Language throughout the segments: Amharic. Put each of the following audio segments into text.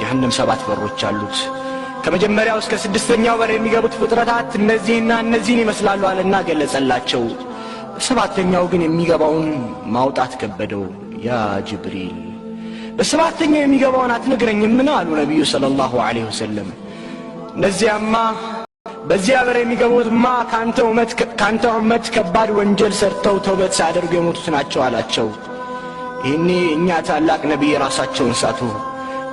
ጀሃነም 7 በሮች አሉት ከመጀመሪያው እስከ 6ኛው በር የሚገቡት ፍጥረታት እነዚህና እነዚህን ይመስላሉ አለና ገለጸላቸው 7ኛው ግን የሚገባውን ማውጣት ከበደው ያ ጅብሪል በ7ኛው የሚገባውን አትነግረኝም ምን አሉ ነብዩ ሰለላሁ ዐለይሂ ወሰለም እነዚያማ በዚያ በር የሚገቡትማ ካንተ ኡመት ከባድ ወንጀል ሰርተው ተውበት ሳያደርጉ የሞቱት ናቸው አላቸው ይሄኔ እኛ ታላቅ ነብይ ራሳቸውን ሳቱ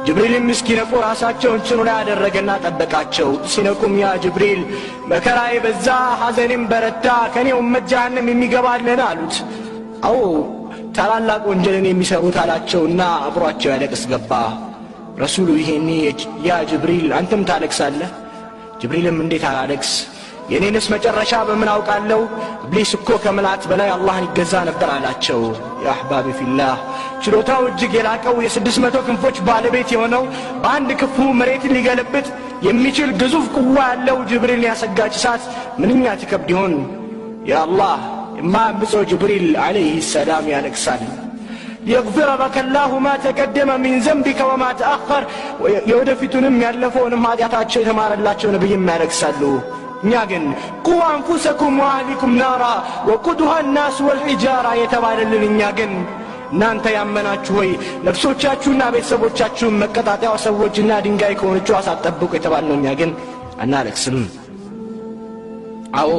ጅብሪል ምስኪነቁ ራሳቸውን ጭኑ ላይ ያደረገና ጠበቃቸው ሲነቁም ያ ጅብሪል መከራዬ በዛ ሐዘኔም በረታ ከኔ ኡመት ጀሃነም የሚገባልን አሉት አው ታላላቅ ወንጀልን የሚሰሩት አላቸውና አብሯቸው ያለቅስ ገባ ረሱሉ ይሄኔ ያ ጅብሪል አንተም ታለቅሳለህ ጅብሪልም እንዴት አላለቅስ የኔንስ መጨረሻ በምን አውቃለሁ ኢብሊስ እኮ ከመላእክት በላይ አላህን ይገዛ ነበር አላቸው ያ አህባቢ ፊላህ ችሎታው እጅግ የላቀው የ600 ክንፎች ባለቤት የሆነው በአንድ ክፉ መሬትን ሊገለብጥ የሚችል ግዙፍ ቁዋ ያለው ጅብሪል ያሰጋች እሳት ምንኛ ትከብድ ይሆን ያ አላህ የማያምፀው ጅብሪል አለይሂ ሰላም ያለቅሳል يغفر لك الله ما تقدم من ذنبك وما تأخر يودفتንም ያለፈውንም ኃጢአታቸው የተማረላቸው ነብይም ያለቅሳሉ እኛ ግን ቁ አንፉሰኩም ወአህሊኩም ናራ ወቁዱሃ الناس والحجاره የተባለልን እኛ ግን እናንተ ያመናችሁ ሆይ ነፍሶቻችሁና ቤተሰቦቻችሁን መቀጣጣያው ሰዎችና ድንጋይ ከሆነችው አሳጠብቁ የተባልነው እኛ ግን አናለቅስም አዎ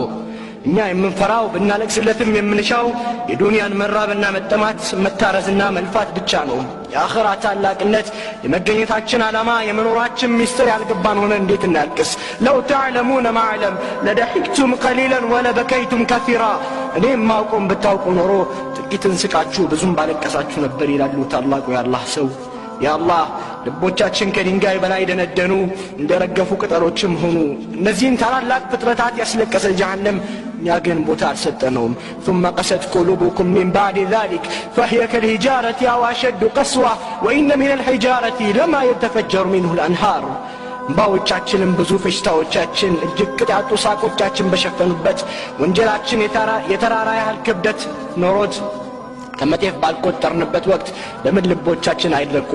እኛ የምንፈራው ብናለቅስለትም የምንሻው የዱንያን መራብና መጠማት መታረዝና መልፋት ብቻ ነው የአኺራ ታላቅነት የመገኘታችን ዓላማ የመኖራችን ሚስጥር ያልገባን ሆነ እንዴት እናልቅስ ለው ተዕለሙነ ማዕለም ለደሒክቱም ቀሊላን ወለበከይቱም ከሲራ እኔም ማውቆም ብታውቁ ኖሮ ጥቂትን ስቃችሁ ብዙም ባለቀሳችሁ ነበር ይላሉ ታላቁ የአላህ ሰው ያ አላህ ልቦቻችን ከድንጋይ በላይ ደነደኑ እንደረገፉ ቅጠሎችም ሆኑ እነዚህን ታላላቅ ፍጥረታት ያስለቀሰ ጀሃነም እኛ ግን ቦታ አልሰጠነውም ثم قست قلوبكم من بعد ذلك فهي كالحجارة أو أشد قسوة وإن من الحجارة لما يتفجر منه الأنهار ባዎቻችንም ብዙ ፈሽታዎቻችን እጅግ ቅጣጡ ሳቆቻችን በሸፈኑበት ወንጀላችን የተራራ ያህል ክብደት ኖሮት ከመጤፍ ባልቆጠርንበት ወቅት ለምን ልቦቻችን አይደረቁ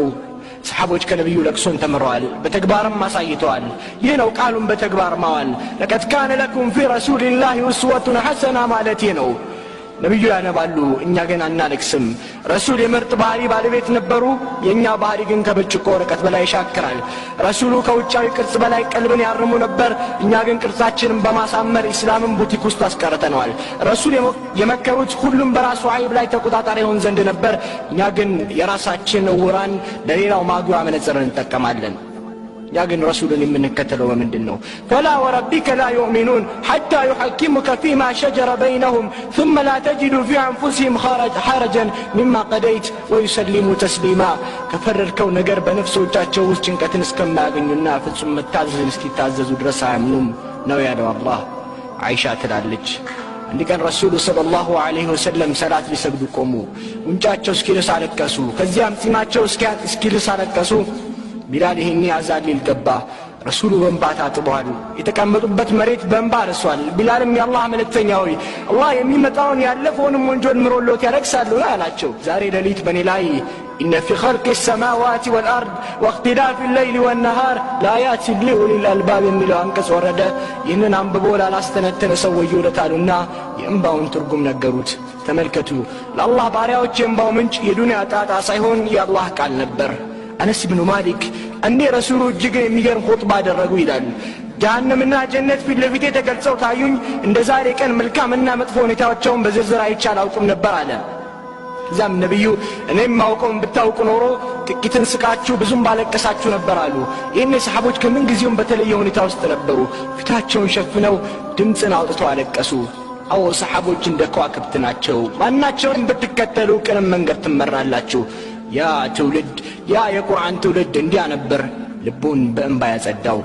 ሰሃቦች ከነብዩ ለቅሶን ተመረዋል በተግባርም አሳይተዋል ይህ ነው ቃሉን በተግባር ማዋል ለቀድ ካነ ለኩም ፊ ረሱሊላሂ ኡስወቱን ሐሰና ማለት ነው ነብዩ ያነባሉ እኛ ግን አናለቅስም ረሱል የምርጥ ባህሪ ባለቤት ነበሩ የኛ ባህሪ ግን ከብርጭቆ ወረቀት በላይ ይሻክራል ረሱሉ ከውጫዊ ቅርጽ በላይ ቀልብን ያርሙ ነበር እኛ ግን ቅርጻችንን በማሳመር እስላምን ቡቲክ ውስጥ አስቀርተነዋል ረሱል የመከሩት ሁሉም በራሱ አይብ ላይ ተቆጣጣሪ ሆን ዘንድ ነበር እኛ ግን የራሳችን ወራን ለሌላው ማጉያ መነጽርን እንጠቀማለን يا جن رسول من كتلوا ومن دينه فلا وربك لا يؤمنون حتى يحكمك فيما شجر بينهم ثم لا تجدوا في أنفسهم حرجا مما قضيت ويسلموا تسليما كفر الكون قرب نفسه وتاتشوز جنكة نسكم ما قلنا ثم التعزز نسكي تعززوا درسها منهم نويا الله عيشة تلالج اللي كان رسول صلى الله عليه وسلم صلاة لسجدوا قوموا ونجاتشو سكيلس على الكسو كزيام تيماتشو سكيلس على الكسو بلال هني عزالي القبا رسول بنبات عطبوال يتكاملوا مريت بنبار السؤال بلال يا الله ملكتنياوي الله يمي متاون يالفون من جون مرولوت يركسالو لا لاچو زاري لليت بني لاي إن في خلق السماوات والأرض واختلاف الليل والنهار لآيات لأولي الألباب የሚለው አንቀጽ ወረደ ይህንን አንብበው ላላስተነተነ ሰው ወዮለታሉና የእንባውን ትርጉም ነገሩት ተመልከቱ ለአላህ ባሪያዎች የእንባው ምንጭ የዱንያ ጣጣ ሳይሆን የአላህ ቃል ነበር أنس بن مالك أني رسول الجيجن يميجر خطبة درجوا إلى جهنمنا جنة في اللي فيته تقلصوا تعيون إن ذلك كان ملكا منا مدفون يتوجهون بزرزر أيتشال أو كم نبرانا زم نبيو أنهم معكم بتاوك نورو كتن سكاتشو بزوم بالك كساتشو نبرالو إن سحبوش كمن جزيون بتليون يتوست نبرو فتاتشون شفناو دمتنا عطتوا عليك كسو أو سحبوش عندكوا كبتناتشو ما ناتشون بتكتلو كلام من قرت مرالاتشو يا تولد يا قرآن تولد انديا نبر لبون بأنبا يزداو